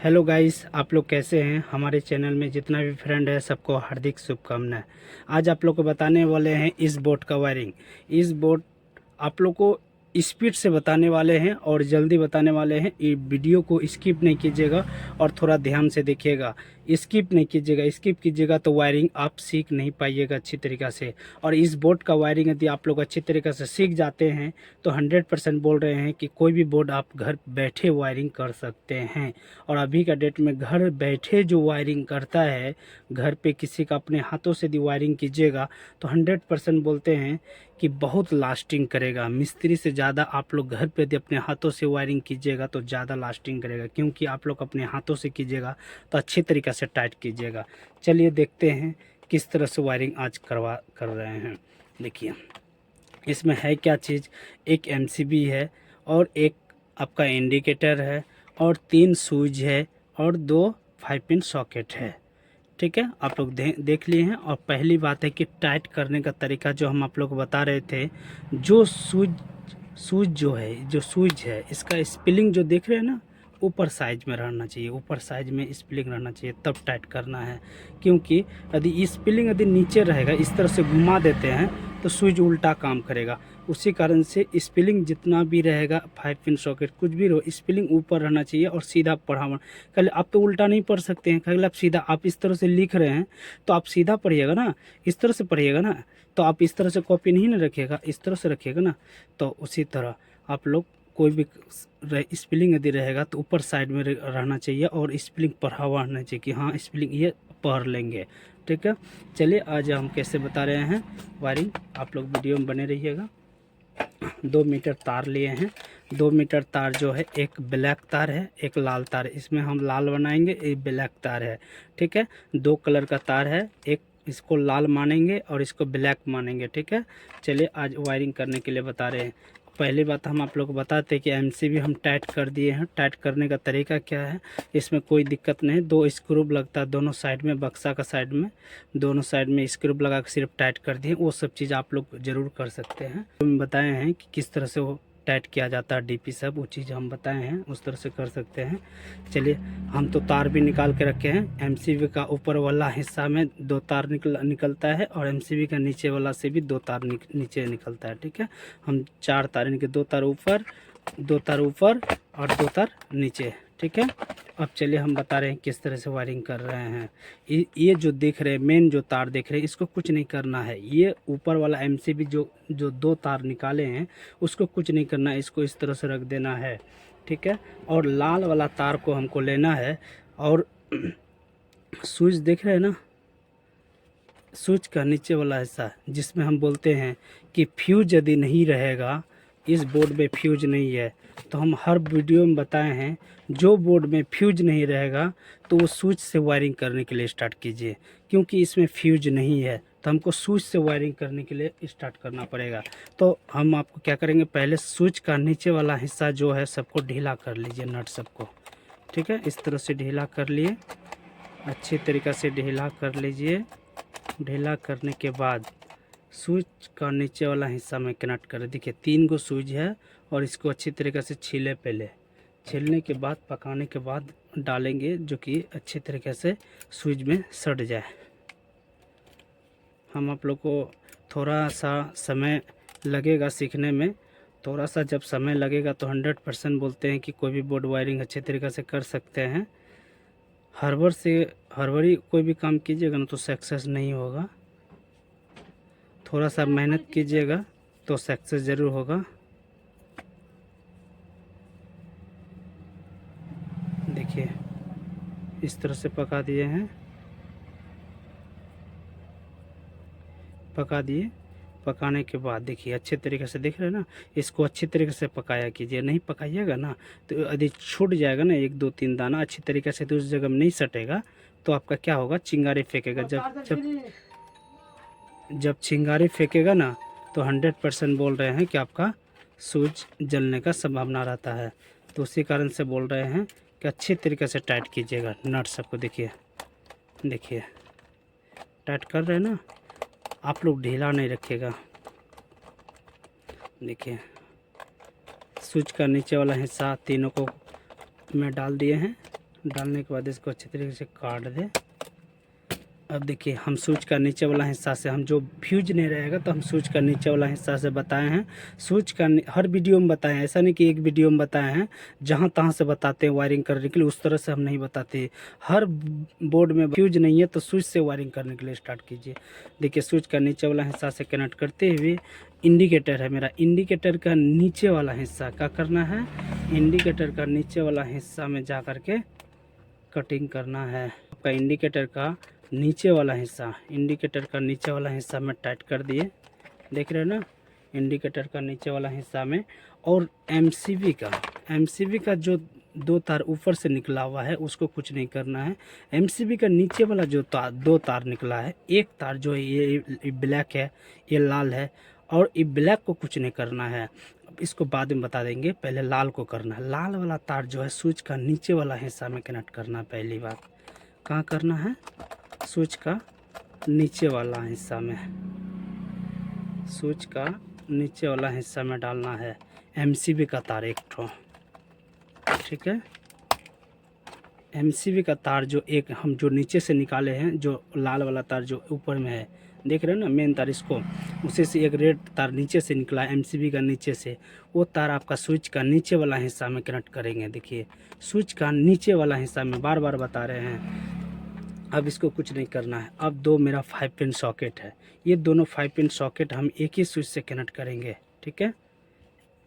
Hello guys, आप लोग कैसे हैं। हमारे चैनल में जितना भी फ्रेंड है सबको हार्दिक शुभकामनाएं। आज आप लोग को बताने वाले हैं इस बोर्ड का वायरिंग। इस बोर्ड आप लोग को स्पीड से बताने वाले हैं और जल्दी बताने वाले हैं। ये वीडियो को स्किप नहीं कीजिएगा और थोड़ा ध्यान से देखिएगा। स्किप नहीं कीजिएगा, स्किप कीजिएगा तो वायरिंग आप सीख नहीं पाइएगा अच्छी तरीक़ा से। और इस बोर्ड का वायरिंग यदि आप लोग अच्छी तरीक़े से सीख जाते हैं तो 100% बोल रहे हैं कि कोई भी बोर्ड आप घर बैठे वायरिंग कर सकते हैं। और अभी का डेट में घर बैठे जो वायरिंग करता है, घर पे किसी का अपने हाथों से यदि वायरिंग कीजिएगा तो 100% बोलते हैं कि बहुत लास्टिंग करेगा। मिस्त्री से ज़्यादा आप लोग घर पे यदि अपने हाथों से वायरिंग कीजिएगा तो ज़्यादा लास्टिंग करेगा, क्योंकि आप लोग अपने हाथों से कीजिएगा तो अच्छी तरीक़े से टाइट कीजिएगा। चलिए देखते हैं किस तरह से वायरिंग आज कर रहे हैं। देखिए इसमें है क्या चीज़, एक एमसीबी है और एक आपका इंडिकेटर है और 3 स्विच है और 2 5 पिन सॉकेट है। ठीक है, आप लोग देख लिए हैं। और पहली बात है कि टाइट करने का तरीका जो हम आप लोग को बता रहे थे, जो स्विच है इसका स्पिलिंग जो देख रहे हैं ना, ऊपर साइज में रहना चाहिए, ऊपर साइज में स्पिलिंग रहना चाहिए, तब टाइट करना है। क्योंकि यदि स्पिलिंग यदि नीचे रहेगा, इस तरह से घुमा देते हैं तो स्विच उल्टा काम करेगा। उसी कारण से स्पिलिंग जितना भी रहेगा, 5 पिन सॉकेट कुछ भी रहो, स्पिलिंग ऊपर रहना चाहिए और सीधा पढ़ाना। कल आप तो उल्टा नहीं पढ़ सकते हैं, कल आप सीधा, आप इस तरह से लिख रहे हैं तो आप सीधा पढ़िएगा ना, इस तरह से पढ़िएगा ना। तो आप इस तरह से कॉपी नहीं ना रखिएगा, इस तरह से रखिएगा ना। तो उसी तरह आप लोग कोई भी स्पेलिंग यदि रहेगा तो ऊपर साइड में रहना चाहिए और स्पेलिंग पढ़ा हुआ रहना चाहिए कि हाँ स्पेलिंग ये पढ़ लेंगे। ठीक है, चलिए आज हम कैसे बता रहे हैं वायरिंग, आप लोग वीडियो में बने रहिएगा। 2 मीटर तार लिए हैं। 2 मीटर तार जो है, एक ब्लैक तार है, एक लाल तार है। इसमें हम लाल बनाएंगे, एक ब्लैक तार है। ठीक है, 2 कलर का तार है, एक इसको लाल मानेंगे और इसको ब्लैक मानेंगे। ठीक है, चलिए आज वायरिंग करने के लिए बता रहे हैं। पहली बात हम आप लोग को बताते हैं कि एमसीबी हम टाइट कर दिए हैं। टाइट करने का तरीका क्या है, इसमें कोई दिक्कत नहीं। 2 स्क्रू लगता है दोनों साइड में, बक्सा का साइड में, दोनों साइड में स्क्रू लगा के सिर्फ टाइट कर दिए। वो सब चीज़ आप लोग ज़रूर कर सकते हैं। हम बताए हैं कि किस तरह से वो टाइट किया जाता है, डीपी सब वो चीज़ हम बताए हैं, उस तरह से कर सकते हैं। चलिए, हम तो तार भी निकाल के रखे हैं। एमसीबी का ऊपर वाला हिस्सा में 2 तार निकलता है और एमसीबी का नीचे वाला से भी 2 तार नीचे निकलता है। ठीक है, हम 4 तार, यानी कि 2 तार ऊपर, 2 तार ऊपर और 2 तार नीचे। ठीक है, अब चलिए हम बता रहे हैं किस तरह से वायरिंग कर रहे हैं। ये जो देख रहे हैं, मेन जो तार देख रहे हैं, इसको कुछ नहीं करना है। ये ऊपर वाला एमसीबी जो 2 तार निकाले हैं उसको कुछ नहीं करना है, इसको इस तरह से रख देना है। ठीक है, और लाल वाला तार को हमको लेना है और स्विच देख रहे हैं ना, स्विच का नीचे वाला हिस्सा जिसमें हम बोलते हैं कि फ्यूज यदि नहीं रहेगा, इस बोर्ड में फ्यूज नहीं है, तो हम हर वीडियो में बताए हैं जो बोर्ड में फ्यूज नहीं रहेगा तो वो स्विच से वायरिंग करने के लिए स्टार्ट कीजिए। क्योंकि इसमें फ्यूज नहीं है तो हमको स्विच से वायरिंग करने के लिए स्टार्ट करना पड़ेगा। तो हम आपको क्या करेंगे, पहले स्विच का नीचे वाला हिस्सा जो है सबको ढीला कर लीजिए, नट सबको। ठीक है, इस तरह से ढीला कर लिए, अच्छी तरीक़े से ढीला कर लीजिए। ढीला करने के बाद स्विच का नीचे वाला हिस्सा में कनेक्ट करें। देखिए 3 गो स्विच है और इसको अच्छी तरीके से छीले, पहले छीलने के बाद पकाने के बाद डालेंगे, जो कि अच्छी तरीके से स्विच में सट जाए। हम आप लोग को थोड़ा सा समय लगेगा सीखने में, थोड़ा सा जब समय लगेगा तो 100% बोलते हैं कि कोई भी बोर्ड वायरिंग अच्छे तरीके से कर सकते हैं। हड़बड़ी कोई भी काम कीजिएगा ना तो सक्सेस नहीं होगा, थोड़ा सा मेहनत कीजिएगा तो सक्सेस ज़रूर होगा। देखिए इस तरह से पका दिए हैं, पका दिए। पकाने के बाद देखिए अच्छे तरीके से, देख रहे हैं ना, इसको अच्छी तरीके से पकाया कीजिए। नहीं पकाइएगा ना तो यदि छूट जाएगा ना 1 2 3 दाना अच्छी तरीके से, तो उस जगह में नहीं सटेगा तो आपका क्या होगा, चिंगारी फेंकेगा। जब चिंगारी फेंकेगा ना तो 100% बोल रहे हैं कि आपका स्विच जलने का संभावना रहता है। तो उसी कारण से बोल रहे हैं कि अच्छी तरीके से टाइट कीजिएगा नट सबको। देखिए देखिए टाइट कर रहे हैं ना, आप लोग ढीला नहीं रखिएगा। देखिए स्विच का नीचे वाला हिस्सा तीनों को में डाल दिए हैं डालने के बाद इसको अच्छी तरीके से काट दें। अब देखिए हम स्विच का नीचे वाला हिस्सा से, हम जो फ्यूज नहीं रहेगा तो हम स्विच का नीचे वाला हिस्सा से बताए हैं। स्विच का हर वीडियो में बताए हैं, ऐसा नहीं कि एक वीडियो में बताए हैं जहाँ तहाँ से बताते हैं वायरिंग करने के लिए, उस तरह से हम नहीं बताते। हर बोर्ड में फ्यूज नहीं है तो स्विच से वायरिंग करने के लिए स्टार्ट कीजिए। देखिए स्विच का नीचे वाला हिस्सा से कनेक्ट करते हुए इंडिकेटर है मेरा, इंडिकेटर का नीचे वाला हिस्सा क्या करना है, इंडिकेटर का नीचे वाला हिस्सा में जा कर के कटिंग करना है। आपका इंडिकेटर का नीचे वाला हिस्सा, इंडिकेटर का नीचे वाला हिस्सा में टाइट कर दिए, देख रहे हैं ना, इंडिकेटर का नीचे वाला हिस्सा में। और एमसीबी का जो 2 तार ऊपर से निकला हुआ है उसको कुछ नहीं करना है। एमसीबी का नीचे वाला जो 2 तार निकला है, एक तार जो है ये ब्लैक है, ये लाल है, और ये ब्लैक को कुछ नहीं करना है, इसको बाद में बता देंगे, पहले लाल को करना है। लाल वाला तार जो है स्विच का नीचे वाला हिस्सा में कनेक्ट करना है। पहली बात कहाँ करना है, स्विच का नीचे वाला हिस्सा में, स्विच का नीचे वाला हिस्सा में डालना है एमसीबी का तार एक ठो, ठीक है। एमसीबी का तार जो एक हम जो नीचे से निकाले हैं, जो लाल वाला तार जो ऊपर में है, देख रहे हैं ना मेन तार, इसको उसी से एक रेड तार नीचे से निकला है एमसीबी का नीचे से, वो तार आपका स्विच का नीचे वाला हिस्सा में कनेक्ट करेंगे। देखिए स्विच का नीचे वाला हिस्सा में बार बार बता रहे हैं। अब इसको कुछ नहीं करना है। अब 2 मेरा 5 पिन सॉकेट है, ये दोनों 5 पिन सॉकेट हम एक ही स्विच से कनेक्ट करेंगे, ठीक है।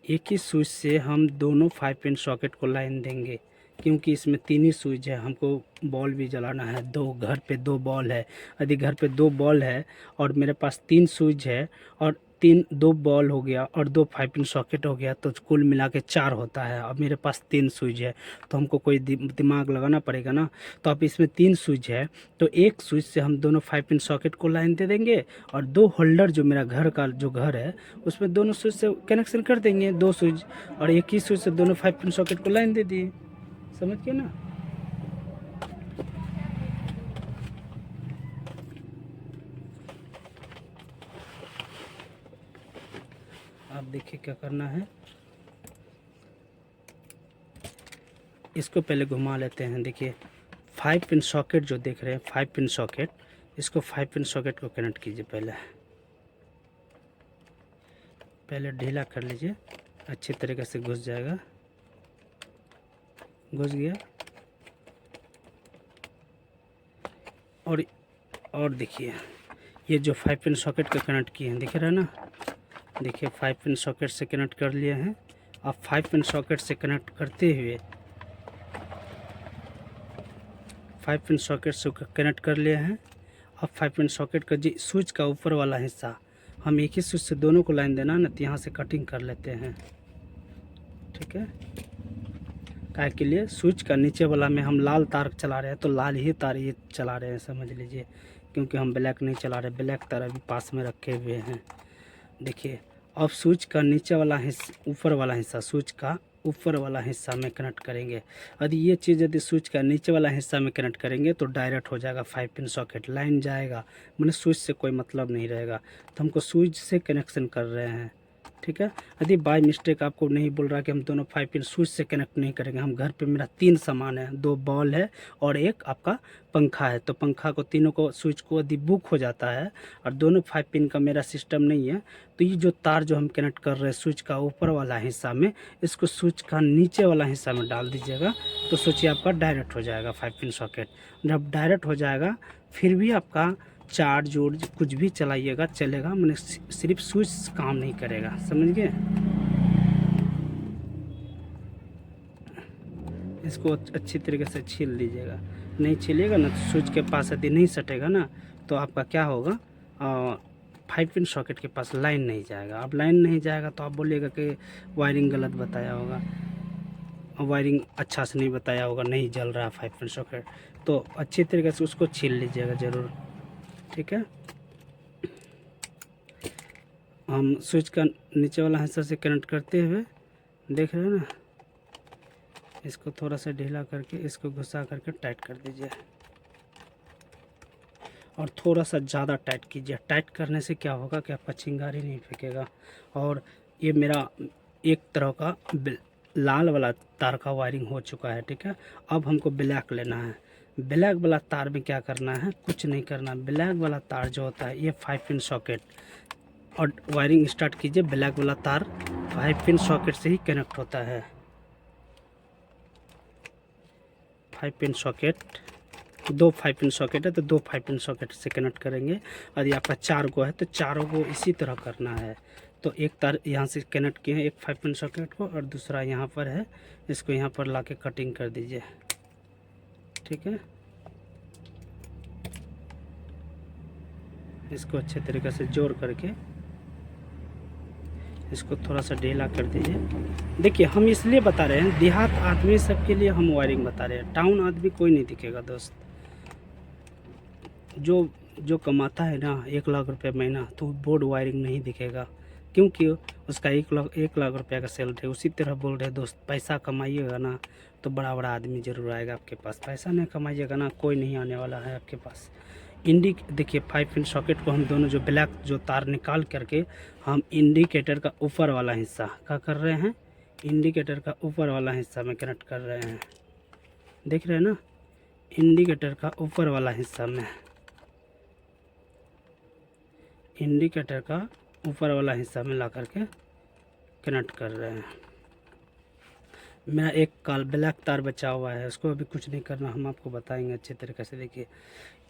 एक ही स्विच से हम दोनों 5 पिन सॉकेट को लाइन देंगे, क्योंकि इसमें 3 ही स्विच है, हमको बॉल भी जलाना है। घर पे 2 बॉल है, यदि घर पे 2 बॉल है और मेरे पास 3 स्विच है और 2 बॉल हो गया और 2 5 पिन सॉकेट हो गया, तो कुल मिला के 4 होता है। अब मेरे पास 3 स्विच है तो हमको कोई दिमाग लगाना पड़ेगा ना। तो अब इसमें 3 स्विच है तो एक स्विच से हम दोनों 5 पिन सॉकेट को लाइन दे देंगे, और 2 होल्डर जो मेरा घर है उसमें दोनों स्विच से कनेक्शन कर देंगे, 2 स्विच, और एक ही स्विच से दोनों 5 पिन सॉकेट को लाइन दे दिए। समझ गए ना। आप देखिए क्या करना है, इसको पहले घुमा लेते हैं। देखिए 5 पिन सॉकेट जो देख रहे हैं, 5 पिन सॉकेट, इसको 5 पिन सॉकेट को कनेक्ट कीजिए। पहले ढीला कर लीजिए, अच्छी तरीके से घुस जाएगा, घुस गया। और देखिए ये जो 5 पिन सॉकेट का कनेक्ट किए हैं, दिख रहा है ना, देखिए 5 पिन सॉकेट से कनेक्ट कर लिए हैं। अब 5 पिन सॉकेट से कनेक्ट करते हुए 5 पिन सॉकेट से कनेक्ट कर लिए हैं। अब 5 पिन सॉकेट का जी स्विच का ऊपर वाला हिस्सा, हम एक ही स्विच से दोनों को लाइन देना ना, तो यहाँ से कटिंग कर लेते हैं, ठीक है। काय के लिए, स्विच का नीचे वाला में हम लाल तार चला रहे हैं तो लाल ही तार ये चला रहे हैं, समझ लीजिए, क्योंकि हम ब्लैक नहीं चला रहे, ब्लैक तार अभी पास में रखे हुए हैं। देखिए अब स्विच का नीचे वाला हिस्सा, ऊपर वाला हिस्सा, स्विच का ऊपर वाला हिस्सा में कनेक्ट करेंगे। यदि स्विच का नीचे वाला हिस्सा में कनेक्ट करेंगे तो डायरेक्ट हो जाएगा 5 पिन सॉकेट, लाइन जाएगा, मैंने स्विच से कोई मतलब नहीं रहेगा। तो हमको स्विच से कनेक्शन कर रहे हैं, ठीक है। यदि बाय मिस्टेक आपको नहीं बोल रहा कि हम दोनों 5 पिन स्विच से कनेक्ट नहीं करेंगे, हम घर पे मेरा 3 सामान है, 2 बॉल है और एक आपका पंखा है, तो पंखा को तीनों को स्विच को यदि बुक हो जाता है और दोनों 5 पिन का मेरा सिस्टम नहीं है, तो ये जो तार जो हम कनेक्ट कर रहे हैं स्विच का ऊपर वाला हिस्सा में, इसको स्विच का नीचे वाला हिस्सा में डाल दीजिएगा, तो सोचिए आपका डायरेक्ट हो जाएगा 5 पिन सॉकेट। जब डायरेक्ट हो जाएगा फिर भी आपका चार्ज वोर्ज कुछ भी चलाइएगा चलेगा, मैंने सिर्फ स्विच काम नहीं करेगा, समझ गए। इसको अच्छी तरीके से छील लीजिएगा, नहीं छीलिएगा ना तो स्विच के पास यदि नहीं सटेगा ना तो आपका क्या होगा, 5 पिन सॉकेट के पास लाइन नहीं जाएगा। अब लाइन नहीं जाएगा तो आप बोलिएगा कि वायरिंग गलत बताया होगा, वायरिंग अच्छा से नहीं बताया होगा, नहीं जल रहा 5 पिन सॉकेट, तो अच्छी तरीके से उसको छील लीजिएगा ज़रूर, ठीक है। हम स्विच का नीचे वाला हिस्सा से कनेक्ट करते हुए देख रहे हैं ना, इसको थोड़ा सा ढीला करके इसको घुसा करके टाइट कर दीजिए, और थोड़ा सा ज़्यादा टाइट कीजिए। टाइट करने से क्या होगा कि आपका चिंगारी नहीं फेंकेगा। और ये मेरा एक तरह का लाल वाला तार का वायरिंग हो चुका है, ठीक है। अब हमको ब्लैक लेना है। ब्लैक वाला तार में क्या करना है, कुछ नहीं करना। ब्लैक वाला तार जो होता है ये 5 पिन सॉकेट, और वायरिंग स्टार्ट कीजिए। ब्लैक वाला तार 5 पिन सॉकेट से ही कनेक्ट होता है। 5 पिन सॉकेट, 2 5 पिन सॉकेट है तो 2 5 पिन सॉकेट से कनेक्ट करेंगे। यदि आपका 4 गो है तो चारों को इसी तरह करना है। तो एक तार यहाँ से कनेक्ट किए हैं एक 5 पिन सॉकेट को, और दूसरा यहाँ पर है, इसको यहाँ पर लाके कटिंग कर दीजिए, ठीक है। इसको अच्छे तरीके से जोड़ करके इसको थोड़ा सा ढीला कर दीजिए। देखिए हम इसलिए बता रहे हैं, देहात आदमी सबके लिए हम वायरिंग बता रहे हैं, टाउन आदमी कोई नहीं दिखेगा दोस्त। जो कमाता है ना 1 लाख रुपए महीना, तो बोर्ड वायरिंग नहीं दिखेगा, क्योंकि उसका 1 लाख रुपये का सैलरी है। उसी तरह बोल रहे दोस्त, पैसा कमाइएगा ना तो बड़ा बड़ा आदमी ज़रूर आएगा आपके पास। पैसा नहीं कमाइएगा ना, कोई नहीं आने वाला है आपके पास। देखिए 5 पिन सॉकेट को हम दोनों जो ब्लैक जो तार निकाल करके हम इंडिकेटर का ऊपर वाला हिस्सा क्या कर रहे हैं, इंडिकेटर का ऊपर वाला हिस्सा में कनेक्ट कर रहे हैं। देख रहे हैं ना, इंडिकेटर का ऊपर वाला हिस्सा में, इंडिकेटर का ऊपर वाला हिस्सा में ला करके कनेक्ट कर रहे हैं। मेरा एक ब्लैक तार बचा हुआ है, उसको अभी कुछ नहीं करना, हम आपको बताएंगे अच्छे तरीके से। देखिए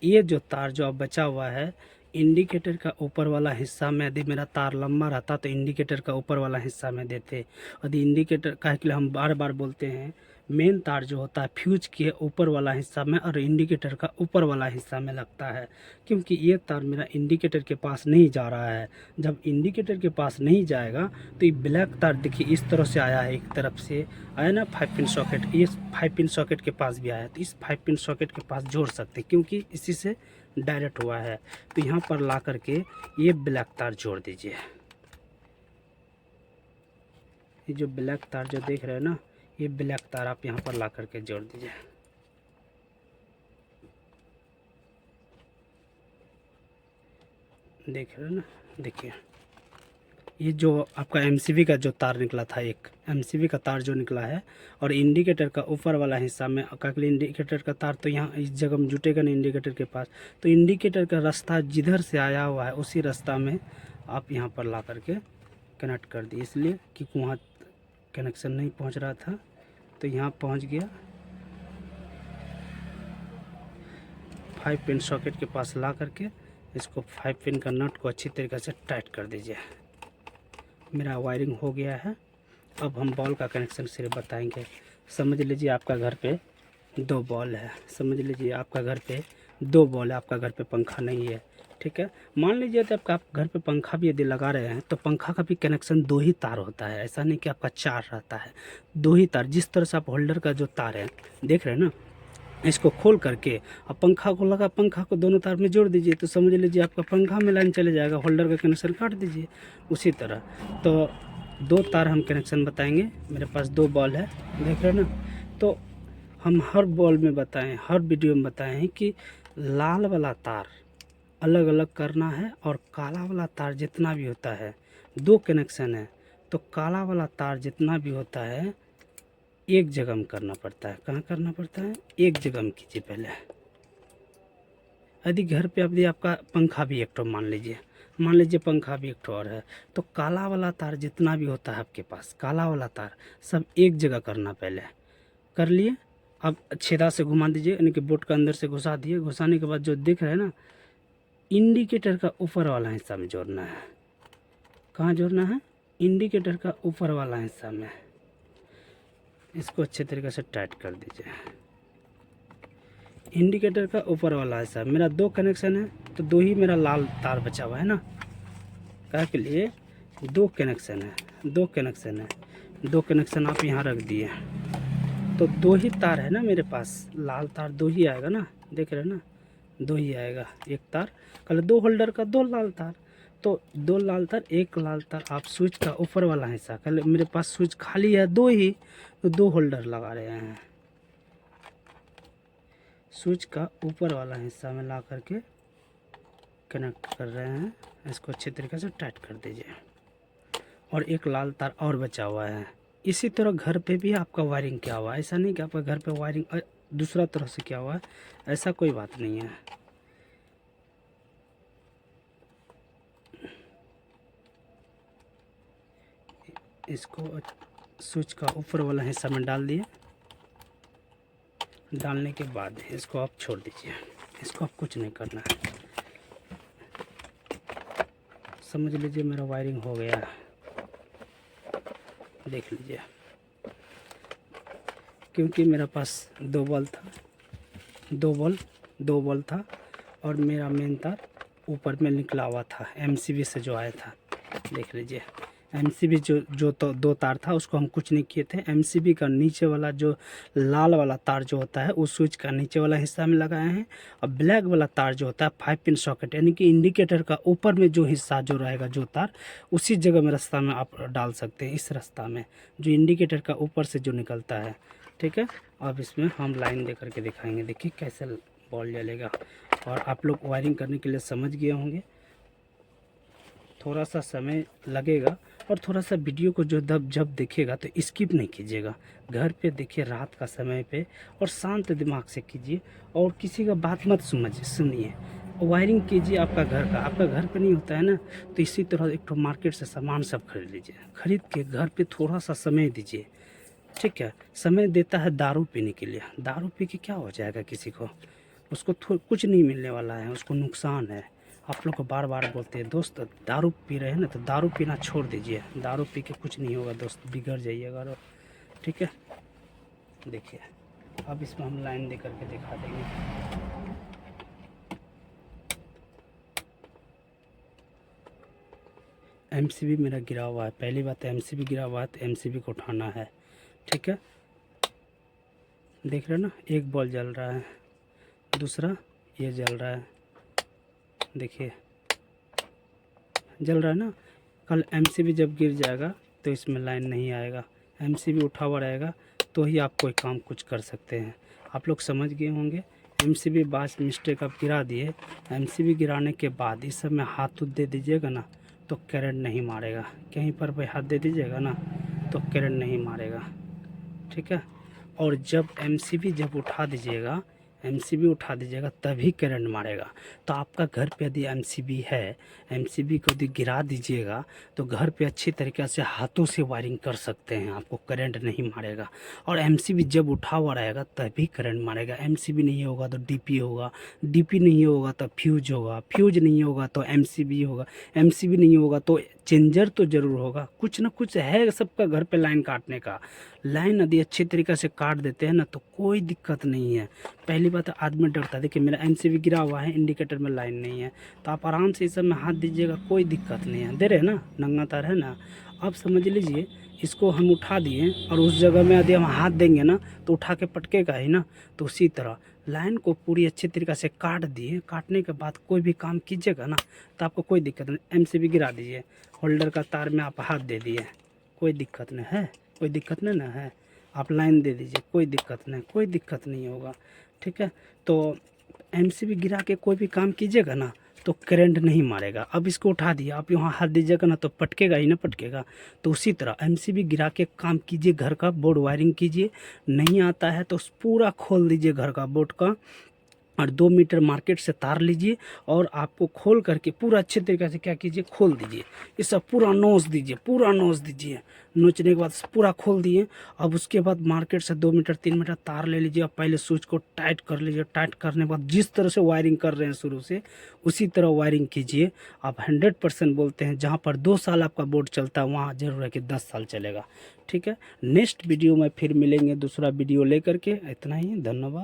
ये जो तार जो अब बचा हुआ है, इंडिकेटर का ऊपर वाला हिस्सा में यदि मेरा तार लंबा रहता तो इंडिकेटर का ऊपर वाला हिस्सा में देते। यदि इंडिकेटर का के लिए हम बार बार बोलते हैं, मेन तार जो होता है फ्यूज के ऊपर वाला हिस्सा में और इंडिकेटर का ऊपर वाला हिस्सा में लगता है, क्योंकि ये तार मेरा इंडिकेटर के पास नहीं जा रहा है। जब इंडिकेटर के पास नहीं जाएगा तो ये ब्लैक तार देखिए इस तरह से आया है, एक तरफ से आया ना 5 पिन सॉकेट, इस 5 पिन सॉकेट के पास भी आया, तो इस 5 पिन सॉकेट के पास जोड़ सकते क्योंकि इसी से डायरेक्ट हुआ है। तो यहाँ पर ला करके ये ब्लैक तार जोड़ दीजिए। ये जो ब्लैक तार जो देख रहे हैं ना, ये ब्लैक तार आप यहाँ पर ला करके जोड़ दीजिए। देख रहे हैं ना, देखिए ये जो आपका एमसीबी का जो तार निकला था, एक एमसीबी का तार जो निकला है, और इंडिकेटर का ऊपर वाला हिस्सा में काकली इंडिकेटर का तार तो यहाँ इस जगह में जुटेगा नहीं इंडिकेटर के पास, तो इंडिकेटर का रास्ता जिधर से आया हुआ है उसी रास्ता में आप यहाँ पर ला करके कनेक्ट कर दिए, इसलिए कि वहाँ कनेक्शन नहीं पहुँच रहा था तो यहाँ पहुँच गया। 5 पिन सॉकेट के पास ला करके इसको 5 पिन का नट को अच्छी तरीके से टाइट कर दीजिए। मेरा वायरिंग हो गया है। अब हम बॉल का कनेक्शन सिर्फ बताएंगे। समझ लीजिए आपका घर पे 2 बॉल है, समझ लीजिए आपका घर पे 2 बॉल है, आपका घर पे पंखा नहीं है, ठीक है। मान लीजिए तो आपका घर पे पंखा भी यदि लगा रहे हैं तो पंखा का भी कनेक्शन 2 ही तार होता है, ऐसा नहीं कि आपका 4 रहता है, 2 ही तार। जिस तरह से आप होल्डर का जो तार है देख रहे हैं ना, इसको खोल करके अब पंखा को लगा, पंखा को दोनों तार में जोड़ दीजिए, तो समझ लीजिए आपका पंखा में लाइन चले जाएगा, होल्डर का कनेक्शन काट दीजिए। उसी तरह तो 2 तार हम कनेक्शन बताएंगे। मेरे पास 2 बॉल है, देख रहे हैं ना। तो हम हर बॉल में बताएं, हर वीडियो में बताएं हैं कि लाल वाला तार अलग अलग करना है और काला वाला तार जितना भी होता है, 2 कनेक्शन है तो काला वाला तार जितना भी होता है एक जगह में करना पड़ता है। कहाँ करना पड़ता है? एक जगह में कीजिए पहले। यदि घर पे यदि आपका पंखा भी एक ठो मान लीजिए पंखा भी एक ठो और है, तो काला वाला तार जितना भी होता है आपके पास, काला वाला तार सब एक जगह करना पहले। कर लिए, अब छेदा से घुमा दीजिए, यानी कि बोट का अंदर से घुसा दिए। घुसाने के बाद जो दिख रहा है ना, इंडिकेटर का ऊपर वाला हिस्सा में जोड़ना है। कहाँ जोड़ना है? इंडिकेटर का ऊपर वाला हिस्सा में। इसको अच्छे तरीके से टाइट कर दीजिए। इंडिकेटर का ऊपर वाला हिस्सा, मेरा 2 कनेक्शन है तो 2 ही मेरा लाल तार बचा हुआ है ना, क्या के लिए 2 कनेक्शन है, 2 कनेक्शन है, 2 कनेक्शन आप यहाँ रख दिए तो 2 ही तार है ना मेरे पास, लाल तार 2 ही आएगा ना, देख रहे हैं ना, 2 ही आएगा। एक तार कल 2 होल्डर का 2 लाल तार, तो 2 लाल तार, 1 लाल तार आप स्विच का ऊपर वाला हिस्सा, कल मेरे पास स्विच खाली है 2 ही, तो 2 होल्डर लगा रहे हैं। स्विच का ऊपर वाला हिस्सा में ला करके कनेक्ट कर रहे हैं। इसको अच्छे तरीके से टाइट कर दीजिए। और एक लाल तार और बचा हुआ है, इसी तरह घर पे भी आपका वायरिंग क्या हुआ, ऐसा नहीं कि आपका घर पे वायरिंग दूसरा तरह से क्या हुआ है, ऐसा कोई बात नहीं है। इसको स्विच का ऊपर वाला हिस्सा में डाल दिए। डालने के बाद इसको आप छोड़ दीजिए, इसको आप कुछ नहीं करना है। समझ लीजिए मेरा वायरिंग हो गया है, देख लीजिए। क्योंकि मेरे पास दो बल्ब था और मेरा मेन तार ऊपर में निकला हुआ था एमसीबी से जो आया था। देख लीजिए एमसीबी जो तो दो तार था उसको हम कुछ नहीं किए थे। एमसीबी का नीचे वाला जो लाल वाला तार जो होता है उस स्विच का नीचे वाला हिस्सा में लगाए हैं, और ब्लैक वाला तार जो होता है 5 पिन सॉकेट यानी कि इंडिकेटर का ऊपर में जो हिस्सा जो रहेगा जो तार, उसी जगह में रास्ता में आप डाल सकते हैं। इस रास्ता में जो इंडिकेटर का ऊपर से जो निकलता है, ठीक है। अब इसमें हम लाइन दे करके दिखाएंगे, देखिए कैसे बॉल जलेगा। और आप लोग वायरिंग करने के लिए समझ गए होंगे। थोड़ा सा समय लगेगा और थोड़ा सा वीडियो को जो जब देखेगा तो स्किप नहीं कीजिएगा। घर पे देखिए रात का समय पे और शांत दिमाग से कीजिए और किसी का बात मत सुनिए। वायरिंग कीजिए आपका घर पे नहीं होता है ना, तो इसी तरह एक तो मार्केट से सामान सब खरीद लीजिए। खरीद के घर पे थोड़ा सा समय दीजिए, ठीक है। समय देता है दारू पीने के लिए, दारू पी के क्या हो जाएगा किसी को, उसको कुछ नहीं मिलने वाला है, उसको नुकसान है। आप लोग को बार बार बोलते हैं दोस्त दारू पी रहे हैं ना, तो दारू पीना छोड़ दीजिए। दारू पी के कुछ नहीं होगा दोस्त, बिगड़ जाइएगा, ठीक है। देखिए अब इसमें हम लाइन दे करके दिखा देंगे। एमसीबी मेरा गिरा हुआ है। पहली बात एमसीबी गिरा हुआ है तो एमसीबी को उठाना है, ठीक है। देख रहे हैं ना, एक बॉल जल रहा है, दूसरा ये जल रहा है, देखिए जल रहा है ना। कल एमसीबी जब गिर जाएगा तो इसमें लाइन नहीं आएगा, एमसीबी उठा हुआ रहेगा तो ही आप कोई काम कुछ कर सकते हैं। आप लोग समझ गए होंगे। एमसीबी बास मिस्टेक आप गिरा दिए, एमसीबी गिराने के बाद इस सब में हाथ दे दीजिएगा ना तो करंट नहीं मारेगा। कहीं पर भी हाथ दे दीजिएगा ना तो करंट नहीं मारेगा, ठीक है। और जब एमसीबी उठा दीजिएगा तभी करंट मारेगा। तो आपका घर पे यदि एमसीबी है, एमसीबी को यदि गिरा दीजिएगा तो घर पे अच्छी तरीक़े से हाथों से वायरिंग कर सकते हैं, आपको करंट नहीं मारेगा। और एमसीबी जब उठा हुआ रहेगा तभी करंट मारेगा। एमसीबी नहीं होगा तो डीपी होगा, डीपी नहीं होगा तो फ्यूज होगा, फ्यूज नहीं होगा तो एमसीबी होगा, एमसीबी नहीं होगा तो चेंजर तो ज़रूर होगा। कुछ ना कुछ है सबका घर पे लाइन काटने का। लाइन यदि अच्छी तरीक़े से काट देते हैं ना तो कोई दिक्कत नहीं है। पहली बात आदमी डरता है, देखिए मेरा एमसीबी गिरा हुआ है, इंडिकेटर में लाइन नहीं है, तो आप आराम से इस सब में हाथ दीजिएगा, कोई दिक्कत नहीं है। दे रहे हैं ना, नंगा तार है ना। अब समझ लीजिए इसको हम उठा दिए और उस जगह में यदि हम हाथ देंगे ना तो उठा के पटकेगा ही ना। तो उसी तरह लाइन को पूरी अच्छी तरीक़े से काट दिए, काटने के बाद कोई भी काम कीजिएगा ना तो आपको कोई दिक्कत नहीं। एमसीबी गिरा दीजिए, होल्डर का तार में आप हाथ दे दिए, कोई दिक्कत नहीं है, कोई दिक्कत नहीं ना है। आप लाइन दे दीजिए, कोई दिक्कत नहीं होगा, ठीक है। तो एमसीबी गिरा के कोई भी काम कीजिएगा ना तो करंट नहीं मारेगा। अब इसको उठा दिया, आप यहाँ हाथ दीजिएगा ना तो पटकेगा ही ना, पटकेगा। तो उसी तरह एमसीबी गिरा के काम कीजिए, घर का बोर्ड वायरिंग कीजिए। नहीं आता है तो पूरा खोल दीजिए घर का बोर्ड का, और 2 मीटर मार्केट से तार लीजिए और आपको खोल करके पूरा अच्छे तरीके से क्या कीजिए, खोल दीजिए। ये सब पूरा नोच दीजिए, नोचने के बाद पूरा खोल दिए। अब उसके बाद मार्केट से 2 मीटर 3 मीटर तार ले लीजिए और पहले स्विच को टाइट कर लीजिए। टाइट करने के बाद जिस तरह से वायरिंग कर रहे हैं शुरू से उसी तरह वायरिंग कीजिए। आप 100% बोलते हैं, जहाँ पर 2 साल आपका बोर्ड चलता है वहाँ जरूर है कि 10 साल चलेगा, ठीक है। नेक्स्ट वीडियो में फिर मिलेंगे दूसरा वीडियो लेकर के। इतना ही, धन्यवाद।